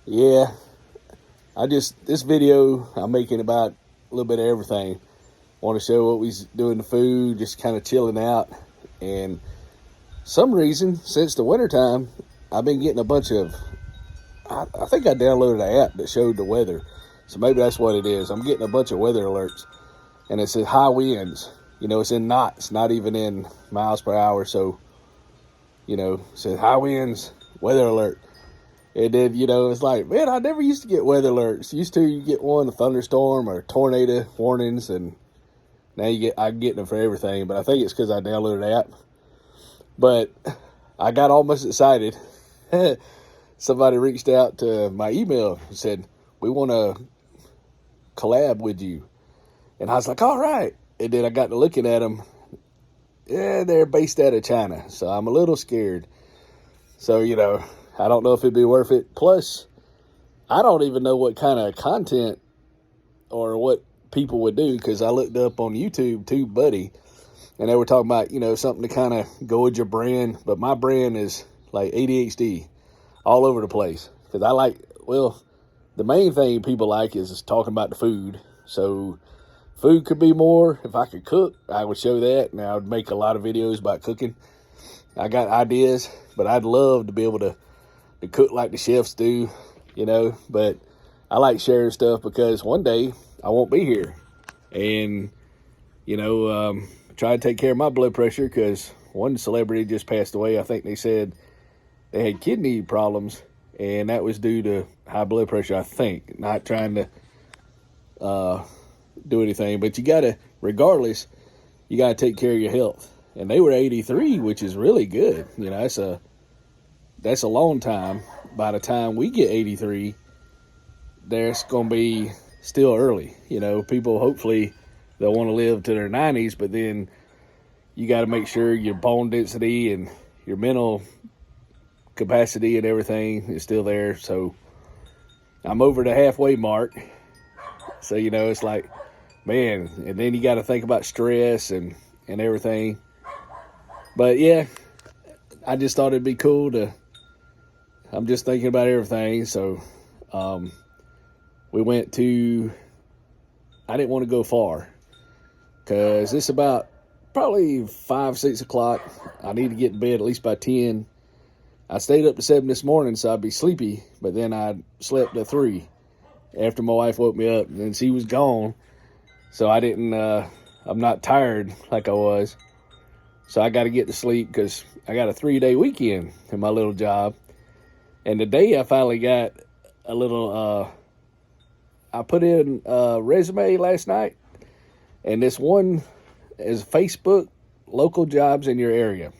Yeah, this video I'm making about a little bit of everything. Want to show what we's doing to food, just kind of chilling out. And some reason, since the wintertime, I've been getting a bunch of, I think I downloaded an app that showed the weather. So maybe that's what it is. I'm getting a bunch of weather alerts. And it says high winds. It's in knots, not even in miles per hour. So, it says high winds, weather alert. And then, it's like, man, I never used to get weather alerts. Used to, you get one, a thunderstorm or tornado warnings, and now I'm getting them for everything. But I think it's because I downloaded the app. But I got almost excited. Somebody reached out to my email and said, we want to collab with you. And I was like, all right. And then I got to looking at them. Yeah, they're based out of China. So I'm a little scared. So, I don't know if it'd be worth it. Plus, I don't even know what kind of content or what people would do, because I looked up on YouTube, TubeBuddy, and they were talking about, something to kind of go with your brand. But my brand is like ADHD all over the place. Because the main thing people like is talking about the food. So food could be more. If I could cook, I would show that, and I would make a lot of videos about cooking. I got ideas, but I'd love to be able to cook like the chefs do, but I like sharing stuff because one day I won't be here. And, try to take care of my blood pressure, because one celebrity just passed away. I think they said they had kidney problems, and that was due to high blood pressure, I think. Not trying to do anything, but regardless, you got to take care of your health. And they were 83, which is really good. That's a long time. By the time we get 83, there's going to be still early. People, hopefully, they'll want to live to their 90s, but then you got to make sure your bone density and your mental capacity and everything is still there. So I'm over the halfway mark. So, it's like, man, and then you got to think about stress and everything. But yeah, I just thought it'd be cool I'm just thinking about everything. So we went to, I didn't want to go far because it's about probably 5, 6 o'clock. I need to get in bed at least by 10. I stayed up to 7 this morning, so I'd be sleepy, but then I slept at 3 after my wife woke me up, and she was gone. So I'm not tired like I was. So I got to get to sleep because I got a 3-day weekend in my little job. And today I finally got a little, I put in a resume last night, and this one is Facebook local jobs in your area.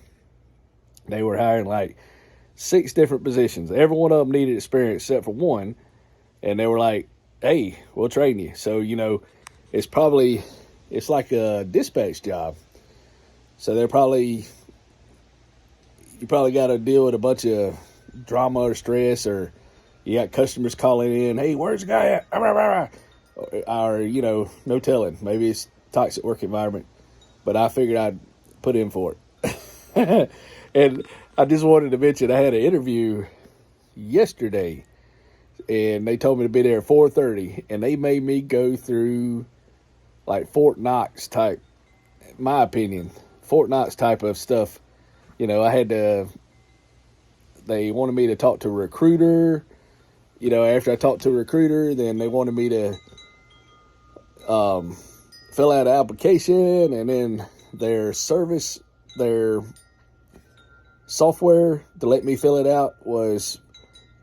They were hiring like 6 different positions. Every one of them needed experience except for one. And they were like, hey, we'll train you. So, it's like a dispatch job. So you probably got to deal with a bunch of drama or stress, or you got customers calling in, hey, where's the guy at? Or, no telling. Maybe it's toxic work environment. But I figured I'd put in for it. And I just wanted to mention I had an interview yesterday, and they told me to be there at 4:30, and they made me go through like Fort Knox type, in my opinion, Fort Knox type of stuff. They wanted me to talk to a recruiter. After I talked to a recruiter, then they wanted me to fill out an application, and then their software to let me fill it out was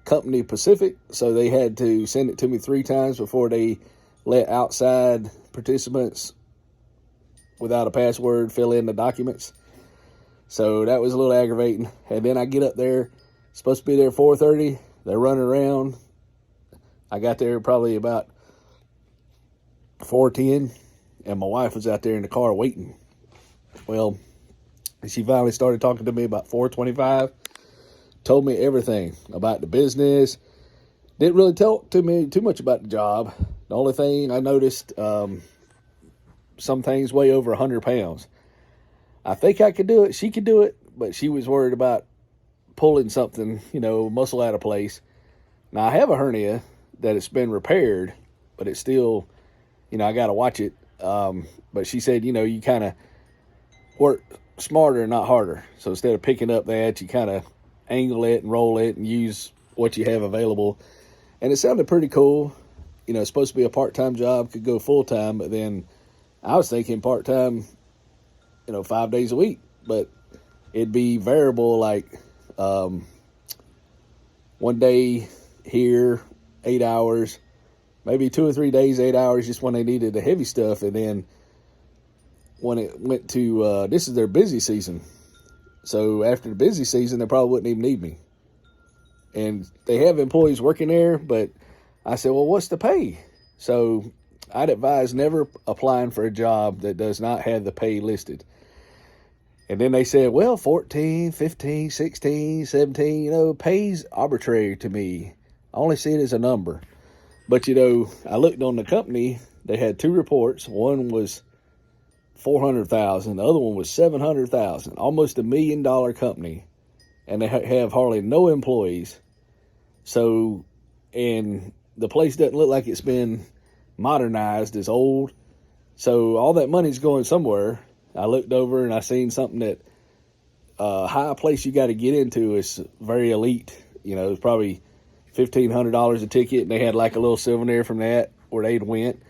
Company Pacific, so they had to send it to me 3 times before they let outside participants without a password fill in the documents. So that was a little aggravating. And then I get up there, supposed to be there at 4:30. They're running around. I got there probably about 4:10, and my wife was out there in the car waiting. Well, she finally started talking to me about 4:25. Told me everything about the business. Didn't really talk to me too much about the job. The only thing I noticed, some things weigh over 100 pounds. I think I could do it. She could do it, but she was worried about pulling something, muscle out of place. Now, I have a hernia that it's been repaired, but it's still, I got to watch it. But she said, you kind of work smarter, not harder. So instead of picking up that, you kind of angle it and roll it and use what you have available. And it sounded pretty cool. It's supposed to be a part-time job, could go full-time, but then I was thinking part-time, 5 days a week. But it'd be variable, like one day here, 8 hours, maybe 2 or 3 days, 8 hours, just when they needed the heavy stuff. And then when it went to, this is their busy season. So after the busy season, they probably wouldn't even need me. And they have employees working there, but I said, well, what's the pay? So I'd advise never applying for a job that does not have the pay listed. And then they said, well, 14, 15, 16, 17, pay's arbitrary to me. I only see it as a number. But, I looked on the company. They had 2 reports. One was $400,000. The other one was $700,000. Almost $1 million company. And they have hardly no employees. So, and the place doesn't look like it's been modernized. It's old. So all that money's going somewhere. I looked over and I seen something that high place you got to get into is very elite. It's probably $1,500 a ticket, and they had like a little souvenir from that where they'd went.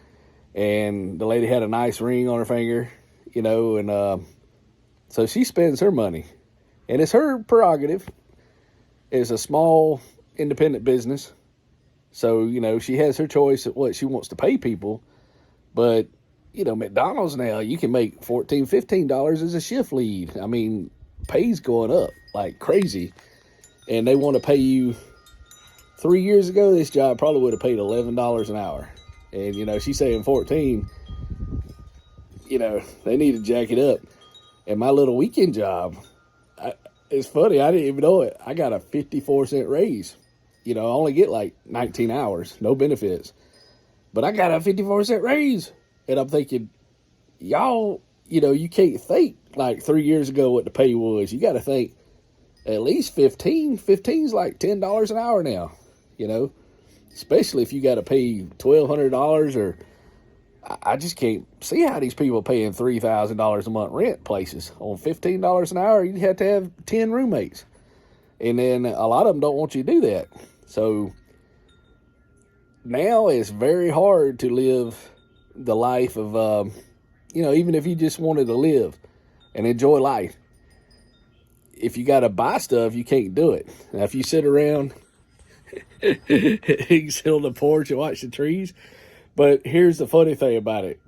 And the lady had a nice ring on her finger, and so she spends her money. And it's her prerogative. It's a small independent business. So, she has her choice of what she wants to pay people. But, McDonald's now, you can make $14, $15 as a shift lead. I mean, pay's going up like crazy. And they want to pay you. 3 years ago, this job probably would have paid $11 an hour. And, she's saying 14. They need to jack it up. And my little weekend job, it's funny, I didn't even know it. I got a 54-cent raise. I only get like 19 hours, no benefits. But I got a 54-cent raise. And I'm thinking, y'all, you can't think like 3 years ago what the pay was. You got to think at least 15. 15's like $10 an hour now, especially if you got to pay $1,200 or I just can't see how these people paying $3,000 a month rent places. On $15 an hour, you'd have to have 10 roommates. And then a lot of them don't want you to do that. So now it's very hard to live the life of, even if you just wanted to live and enjoy life. If you got to buy stuff, you can't do it. Now, if you sit around, you can sit on the porch and watch the trees. But here's the funny thing about it.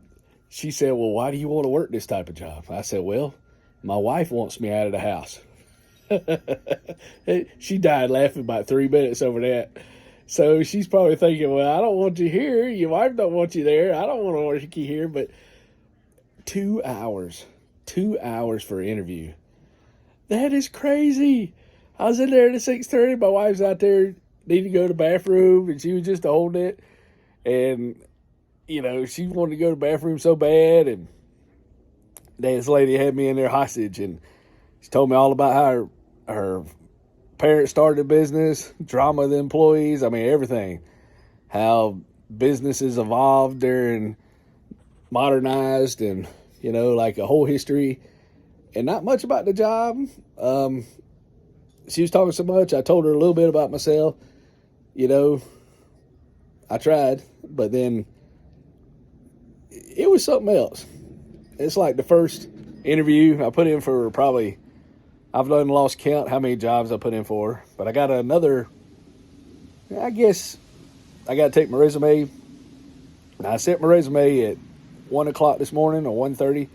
She said, well, why do you want to work this type of job? I said, well, my wife wants me out of the house. She died laughing about 3 minutes over that. So she's probably thinking, well, I don't want you here. Your wife don't want you there. I don't want to work you here. But 2 hours for an interview. That is crazy. I was in there at 6:30. My wife's out there, needing to go to the bathroom, and she was just holding it. And, she wanted to go to the bathroom so bad. And this lady had me in there hostage, and she told me all about how her parents started a business, drama of the employees, everything. How businesses evolved during modernized and, like a whole history. And not much about the job. She was talking so much, I told her a little bit about myself. I tried, but then it was something else. It's like the first interview I put in for probably, I've lost count how many jobs I put in for, but I got another, I guess I got to take my resume. I sent my resume at 1 o'clock this morning or 1:30,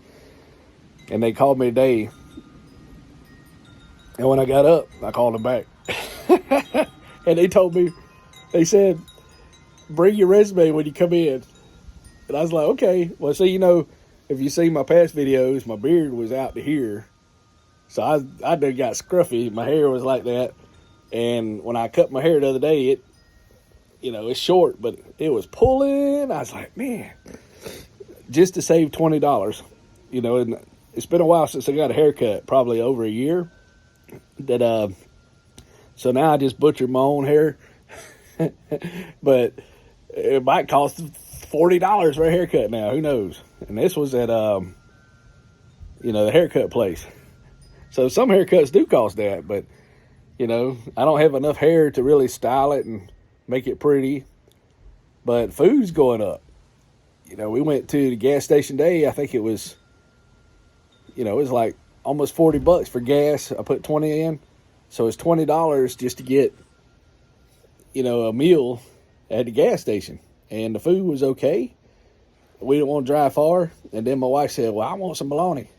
and they called me today. And when I got up, I called them back. And they told me, they said, bring your resume when you come in. And I was like, okay. Well, see, if you see my past videos, my beard was out to here. So I done got scruffy. My hair was like that. And when I cut my hair the other day, it's short, but it was pulling. I was like, man, just to save $20, and it's been a while since I got a haircut, probably over a year. So now I just butchered my own hair. But it might cost $40 for a haircut now. Who knows? And this was at the haircut place. So some haircuts do cost that, but I don't have enough hair to really style it and make it pretty. But food's going up. We went to the gas station today. I think it was, it was like almost $40 for gas. I put 20 in. So it's $20 just to get, a meal at the gas station. And the food was okay. We didn't want to drive far. And then my wife said, well, I want some bologna.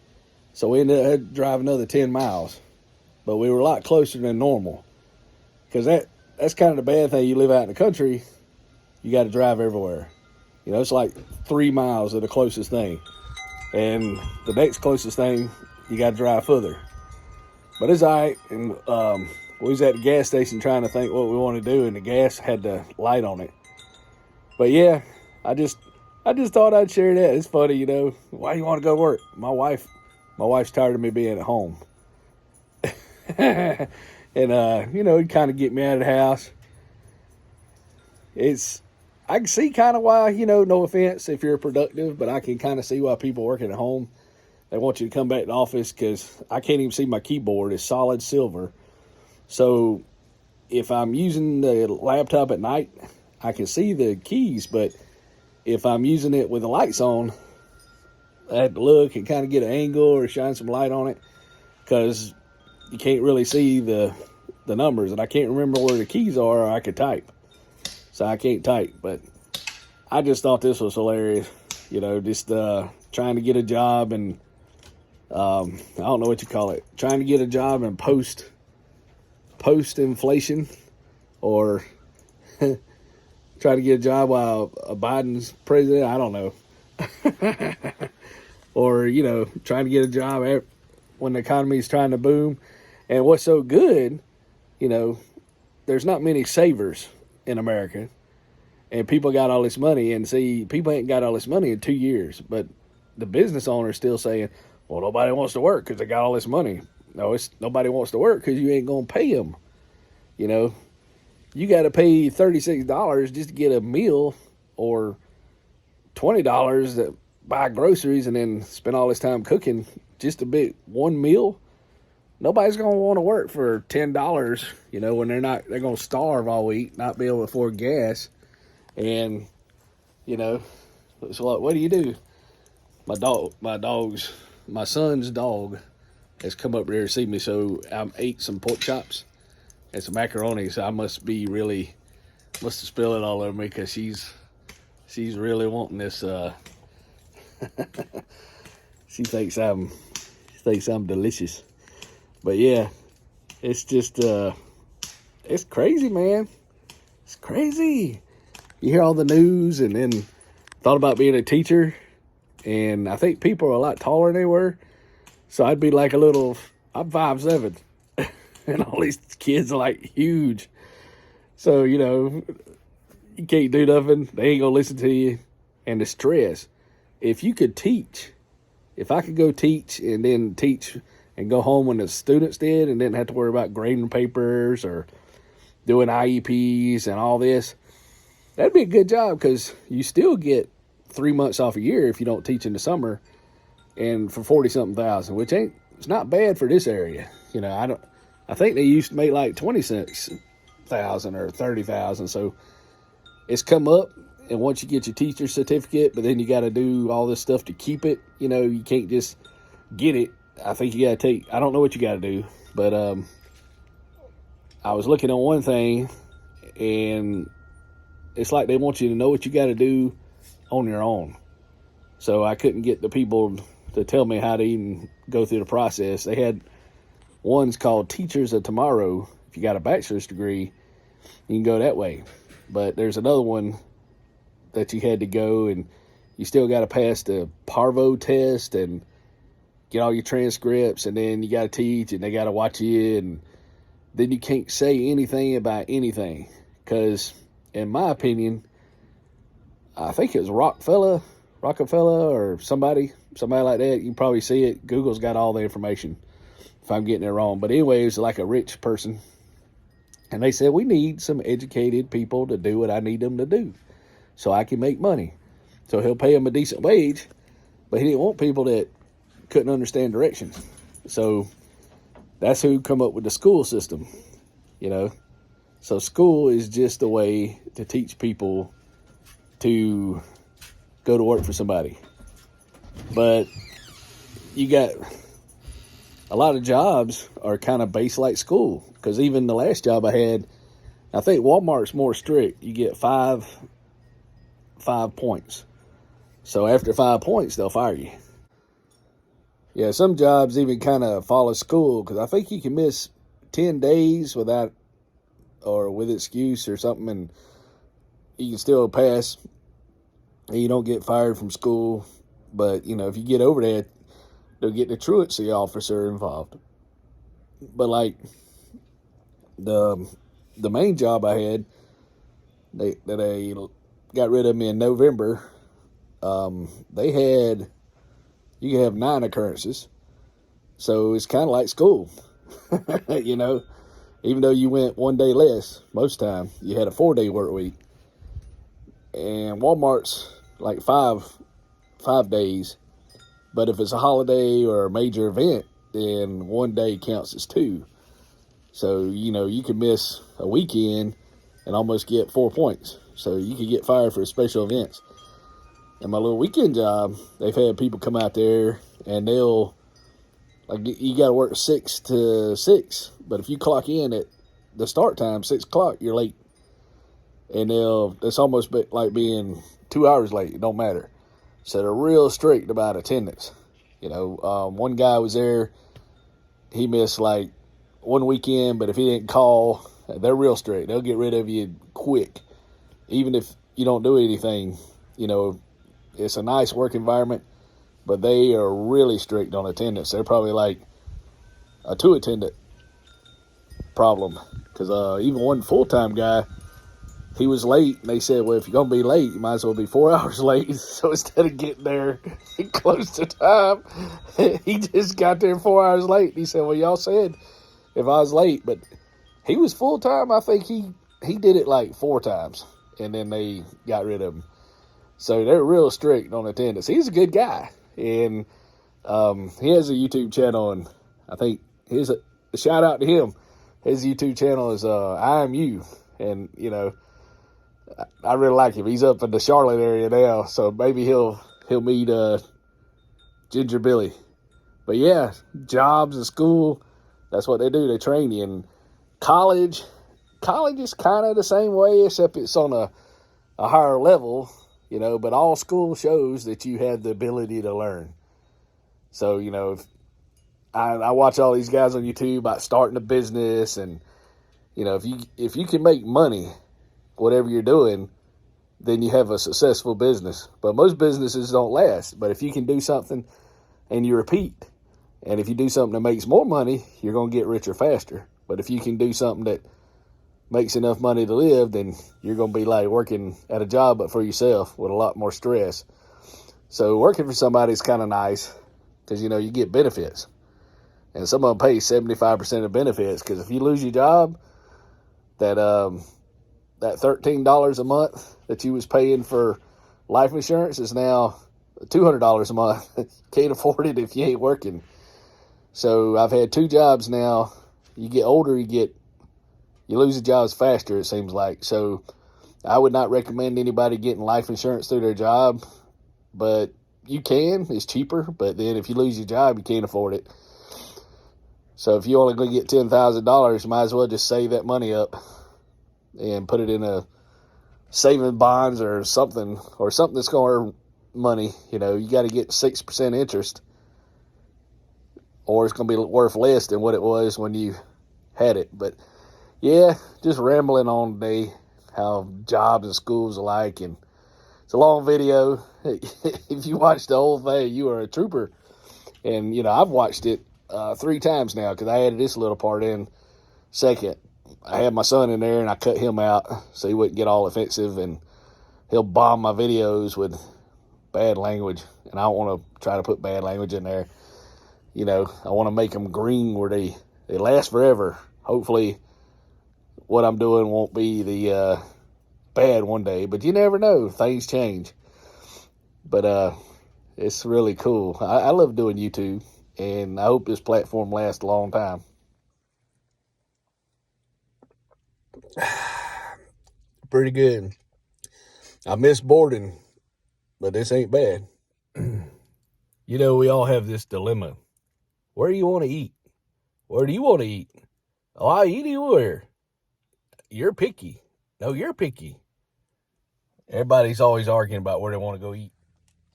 So we ended up having to drive another 10 miles. But we were a lot closer than normal. Because that's kind of the bad thing. You live out in the country, you got to drive everywhere. It's like 3 miles to the closest thing. And the next closest thing, you got to drive further. But it's all right. And we was at the gas station trying to think what we want to do, and the gas had the light on it. But yeah, I just thought I'd share that. It's funny, Why do you want to go to work? My wife's tired of me being at home. And it kind of get me out of the house. I can see kind of why, no offense if you're productive, but I can kind of see why people working at home, they want you to come back to the office, because I can't even see my keyboard. It's solid silver. So if I'm using the laptop at night, I can see the keys, but if I'm using it with the lights on, I have to look and kind of get an angle or shine some light on it, because you can't really see the numbers, and I can't remember where the keys are, or I could type. So I can't type, but I just thought this was hilarious. Just trying to get a job, and I don't know what you call it. Trying to get a job in post-inflation, or trying to get a job while Biden's president. I don't know. Or, trying to get a job when the economy is trying to boom. And what's so good, there's not many savers in America, and people got all this money, and people ain't got all this money in 2 years, but the business owner is still saying, well, nobody wants to work because they got all this money. No, it's nobody wants to work because you ain't going to pay them. You got to pay $36 just to get a meal, or $20 to buy groceries, and then spend all this time cooking just one meal. Nobody's going to want to work for $10, when they're going to starve all week, not be able to afford gas. And, it's like, what do you do? My son's dog has come up here to see me, so I ate some pork chops and some macaroni, so I must have spilled it all over me, because she's really wanting this, she thinks I'm delicious. But yeah, it's just, it's crazy, man. It's crazy. You hear all the news, and then thought about being a teacher, and I think people are a lot taller than they were. So I'd be like I'm 5'7", and all these kids are like huge. So, you can't do nothing. They ain't gonna listen to you. And the stress. If I could go teach and then teach and go home when the students did, and didn't have to worry about grading papers or doing IEPs and all this, that'd be a good job, because you still get 3 months off a year if you don't teach in the summer, and for 40-something thousand, which it's not bad for this area. I think they used to make like 26,000 or 30,000. So it's come up, and once you get your teacher certificate, but then you got to do all this stuff to keep it. You can't just get it. I think you got to I don't know what you got to do, but I was looking on one thing, and it's like they want you to know what you got to do on your own. So I couldn't get the people to tell me how to even go through the process. They had one's called Teachers of Tomorrow. If you got a bachelor's degree, you can go that way. But there's another one that you had to go, and you still got to pass the Parvo test and get all your transcripts, and then you got to teach, and they got to watch you, and then you can't say anything about anything. Because, in my opinion, I think it was Rockefeller, or somebody like that. You can probably see it. Google's got all the information if I'm getting it wrong. But anyway, it was like a rich person, And they said, we need some educated people to do what I need them to do so I can make money. So he'll pay them a decent wage, but he didn't want people that couldn't understand directions. So that's who come up with the school system, you know. So school is just a way to teach people to go to work for somebody. But you got a lot of jobs are kind of based like school, because even the last job I had, I think Walmart's more strict. You get five points. So after 5 points, they'll fire you. Yeah, some jobs even kind of follow school, because I think you can miss 10 days without or with excuse or something, and you can still pass and you don't get fired from school. But, you know, if you get over that, they'll get the truancy officer involved. But like the main job I had, they got rid of me in November. They had, you can have 9 occurrences. So it's kind of like school, you know, even though you went 1 day less, most time you had a 4-day work week. And Walmart's like five days. But if it's a holiday or a major event, then 1 day counts as 2. So, you know, you could miss a weekend and almost get 4 points. So you could get fired for special events. And my little weekend job, they've had people come out there and they'll, like, you got to work 6 to 6. But if you clock in at the start time, 6 o'clock, you're late. And it's almost like being 2 hours late. It don't matter. So they're real strict about attendance. You know, one guy was there, he missed like 1 weekend, but if he didn't call, they're real strict. They'll get rid of you quick. Even if you don't do anything, you know, it's a nice work environment, but they are really strict on attendance. They're probably like a 2 attendant problem. Because even one full-time guy, he was late, and they said, well, if you're going to be late, you might as well be 4 hours late. So instead of getting there close to time, he just got there 4 hours late. He said, well, y'all said if I was late. But he was full-time. I think he did it like 4 times, and then they got rid of him. So they're real strict on attendance. He's a good guy, and he has a YouTube channel, and I think a shout out to him. His YouTube channel is I Am You, and, you know, I really like him. He's up in the Charlotte area now, so maybe he'll meet Ginger Billy. But yeah, jobs and school, that's what they do. They train you. And college is kind of the same way, except it's on a higher level, you know. But all school shows that you have the ability to learn. So, you know, I watch all these guys on YouTube about starting a business, and, you know, if you can make money, whatever you're doing, then you have a successful business. But most businesses don't last. But if you can do something and you repeat, and if you do something that makes more money, you're going to get richer faster. But if you can do something that makes enough money to live, then you're going to be like working at a job but for yourself with a lot more stress. So working for somebody is kind of nice because, you know, you get benefits. And some of them pay 75% of benefits, because if you lose your job, that $13 a month that you was paying for life insurance is now $200 a month. Can't afford it if you ain't working. So I've had 2 jobs now. You get older, you lose the jobs faster, it seems like. So I would not recommend anybody getting life insurance through their job, but you can. It's cheaper, but then if you lose your job, you can't afford it. So if you only going to get $10,000, you might as well just save that money up and put it in a saving bonds or something that's going to earn money. You know, you got to get 6% interest, or it's going to be worth less than what it was when you had it. But yeah, just rambling on today, how jobs and schools alike, and it's a long video. If you watch the whole thing, you are a trooper. And, you know, I've watched it 3 times now, because I added this little part in second. I had my son in there, and I cut him out so he wouldn't get all offensive, and he'll bomb my videos with bad language, and I don't want to try to put bad language in there. You know, I want to make them green where they last forever. Hopefully what I'm doing won't be the bad one day, but you never know. Things change. But it's really cool. I love doing YouTube, and I hope this platform lasts a long time. Pretty good. I miss boarding, but this ain't bad. You know, we all have this dilemma. Where do you want to eat? Where do you want to eat? Oh, I eat anywhere. You're picky. No, you're picky. Everybody's always arguing about where they want to go eat.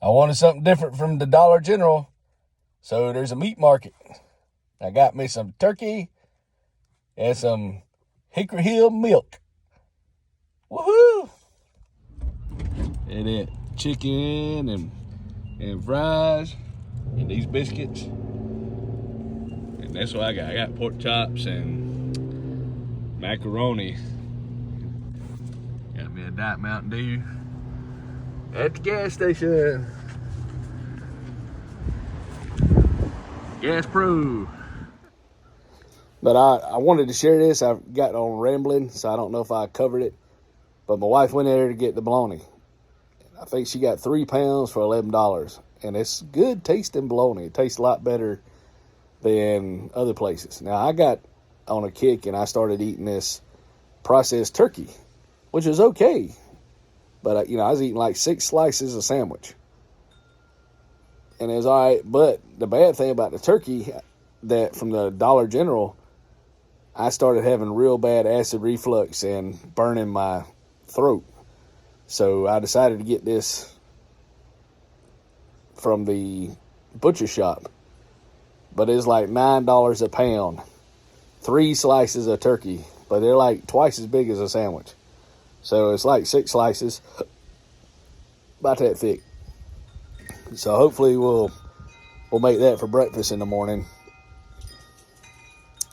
I wanted something different from the Dollar General, so there's a meat market. I got me some turkey and some Hickory Hill milk. Woohoo! And then chicken and fries and these biscuits. And that's what I got. I got pork chops and macaroni. Got me a Diet Mountain Dew at the gas station. Gas Pro. But I wanted to share this. I got on rambling, so I don't know if I covered it. But my wife went in there to get the bologna. I think she got 3 pounds for $11. And it's good tasting bologna. It tastes a lot better than other places. Now, I got on a kick and I started eating this processed turkey, which is okay. But, I was eating like 6 slices of sandwich. And it was all right. But the bad thing about the turkey, that from the Dollar General, I started having real bad acid reflux and burning my throat. So I decided to get this from the butcher shop. But it's like $9 a pound. 3 slices of turkey. But they're like twice as big as a sandwich. So it's like 6 slices. About that thick. So hopefully we'll make that for breakfast in the morning.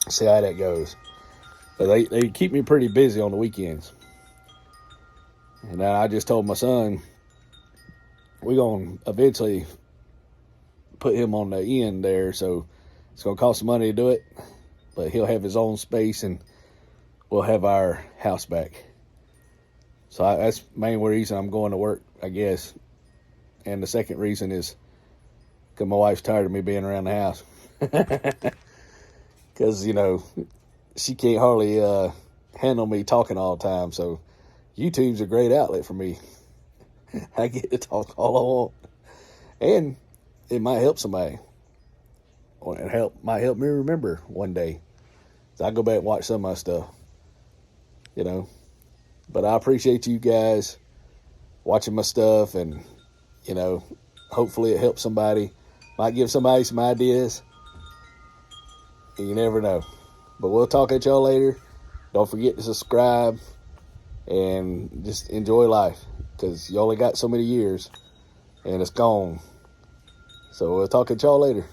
See how that goes. But they keep me pretty busy on the weekends. And then I just told my son, we're going to eventually put him on the end there. So it's going to cost some money to do it. But he'll have his own space and we'll have our house back. So that's the main reason I'm going to work, I guess. And the second reason is because my wife's tired of me being around the house. Because, she can't hardly handle me talking all the time. So YouTube's a great outlet for me. I get to talk all I want. And it might help somebody. Or it might help me remember one day. So I go back and watch some of my stuff. But I appreciate you guys watching my stuff, and hopefully it helps somebody. Might give somebody some ideas. You never know. But we'll talk at y'all later. Don't forget to subscribe and just enjoy life, because you only got so many years and it's gone. So we'll talk at y'all later.